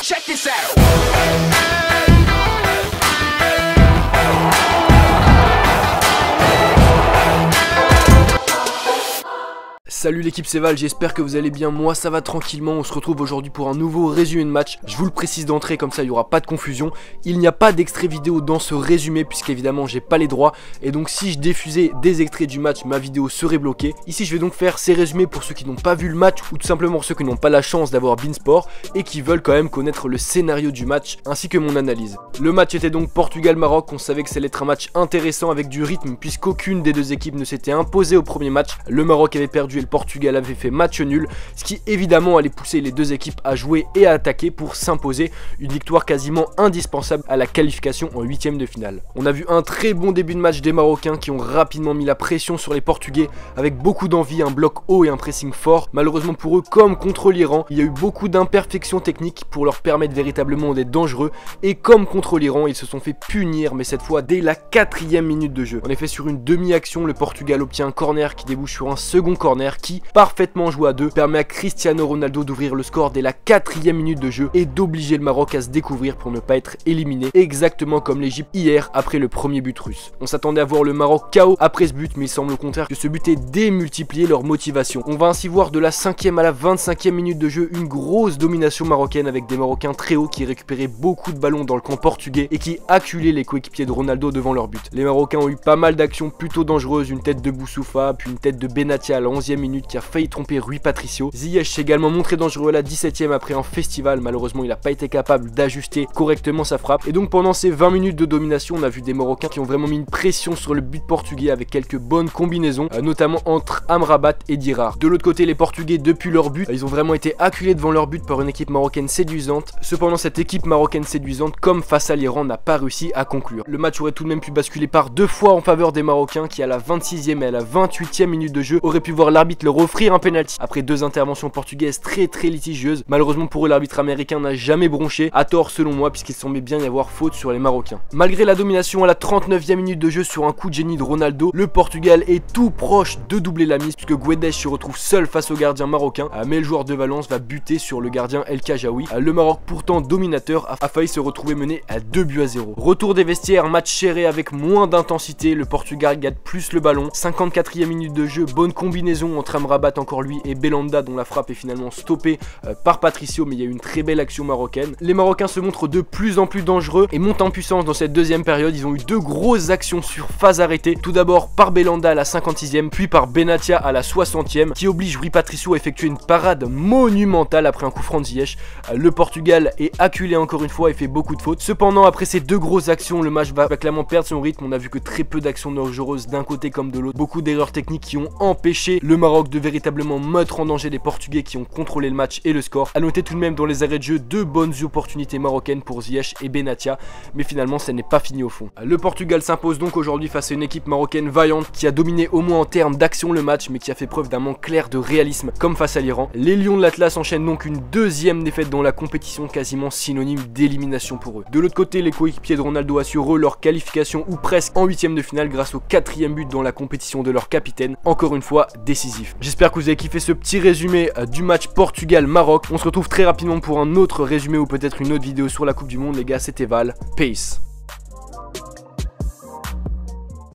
Check this out. Salut l'équipe, c'est Val, j'espère que vous allez bien, moi ça va tranquillement. On se retrouve aujourd'hui pour un nouveau résumé de match. Je vous le précise d'entrée, comme ça il n'y aura pas de confusion. Il n'y a pas d'extrait vidéo dans ce résumé puisqu'évidemment j'ai pas les droits. Et donc si je diffusais des extraits du match, ma vidéo serait bloquée. Ici je vais donc faire ces résumés pour ceux qui n'ont pas vu le match ou tout simplement pour ceux qui n'ont pas la chance d'avoir Beansport et qui veulent quand même connaître le scénario du match ainsi que mon analyse. Le match était donc Portugal-Maroc. On savait que ça allait être un match intéressant avec du rythme puisqu'aucune des deux équipes ne s'était imposée au premier match. Le Maroc avait perdu et le Portugal avait fait match nul, ce qui évidemment allait pousser les deux équipes à jouer et à attaquer pour s'imposer, une victoire quasiment indispensable à la qualification en huitième de finale. On a vu un très bon début de match des Marocains qui ont rapidement mis la pression sur les Portugais avec beaucoup d'envie, un bloc haut et un pressing fort. Malheureusement pour eux, comme contre l'Iran, il y a eu beaucoup d'imperfections techniques pour leur permettre véritablement d'être dangereux, et comme contre l'Iran, ils se sont fait punir, mais cette fois dès la 4e minute de jeu. En effet, sur une demi-action, le Portugal obtient un corner qui débouche sur un second corner qui, parfaitement joué à deux, permet à Cristiano Ronaldo d'ouvrir le score dès la 4e minute de jeu et d'obliger le Maroc à se découvrir pour ne pas être éliminé, exactement comme l'Égypte hier après le premier but russe. On s'attendait à voir le Maroc KO après ce but, mais il semble au contraire que ce but ait démultiplié leur motivation. On va ainsi voir de la 5e à la 25e minute de jeu une grosse domination marocaine avec des Marocains très hauts qui récupéraient beaucoup de ballons dans le camp portugais et qui acculaient les coéquipiers de Ronaldo devant leur but. Les Marocains ont eu pas mal d'actions plutôt dangereuses, une tête de Boussoufa, puis une tête de Benatia à la 11e minute qui a failli tromper Rui Patricio. Ziyech s'est également montré dangereux à la 17e après un festival. Malheureusement il n'a pas été capable d'ajuster correctement sa frappe, et donc pendant ces 20 minutes de domination on a vu des Marocains qui ont vraiment mis une pression sur le but portugais avec quelques bonnes combinaisons, notamment entre Amrabat et Dirar. De l'autre côté, les Portugais, depuis leur but, ils ont vraiment été acculés devant leur but par une équipe marocaine séduisante. Cependant cette équipe marocaine séduisante, comme face à l'Iran, n'a pas réussi à conclure. Le match aurait tout de même pu basculer par deux fois en faveur des Marocains qui, à la 26e et à la 28e minute de jeu, auraient pu voir l'arbitre leur offrir un penalty après deux interventions portugaises très litigieuses. Malheureusement pour eux, l'arbitre américain n'a jamais bronché, à tort selon moi, puisqu'il semblait bien y avoir faute sur les Marocains. Malgré la domination à la 39e minute de jeu sur un coup de génie de Ronaldo, le Portugal est tout proche de doubler la mise puisque Guedes se retrouve seul face au gardien marocain, mais le joueur de Valence va buter sur le gardien El Khajaoui. Le Maroc, pourtant dominateur, a failli se retrouver mené à 2-0. Retour des vestiaires, match serré avec moins d'intensité, le Portugal garde plus le ballon. 54e minute de jeu, bonne combinaison entre Amrabat encore lui et Belhanda, dont la frappe est finalement stoppée par Patricio, mais il y a eu une très belle action marocaine. Les Marocains se montrent de plus en plus dangereux et montent en puissance dans cette deuxième période. Ils ont eu deux grosses actions sur phase arrêtée, tout d'abord par Belhanda à la 56e, puis par Benatia à la 60e, qui oblige Rui Patricio à effectuer une parade monumentale après un coup franc de Ziyech. Le Portugal est acculé encore une fois et fait beaucoup de fautes. Cependant, après ces deux grosses actions, le match va clairement perdre son rythme. On a vu que très peu d'actions dangereuses d'un côté comme de l'autre, beaucoup d'erreurs techniques qui ont empêché le Maroc de véritablement mettre en danger des Portugais qui ont contrôlé le match et le score. A noter tout de même dans les arrêts de jeu deux bonnes opportunités marocaines pour Ziyech et Benatia, mais finalement ça n'est pas fini au fond. Le Portugal s'impose donc aujourd'hui face à une équipe marocaine vaillante qui a dominé au moins en termes d'action le match, mais qui a fait preuve d'un manque clair de réalisme comme face à l'Iran. Les Lions de l'Atlas enchaînent donc une deuxième défaite dans la compétition, quasiment synonyme d'élimination pour eux. De l'autre côté, les coéquipiers de Ronaldo assurent eux leur qualification ou presque en huitième de finale grâce au 4e but dans la compétition de leur capitaine, encore une fois décisif. J'espère que vous avez kiffé ce petit résumé du match Portugal-Maroc. On se retrouve très rapidement pour un autre résumé ou peut-être une autre vidéo sur la Coupe du Monde les gars, c'était Val, peace.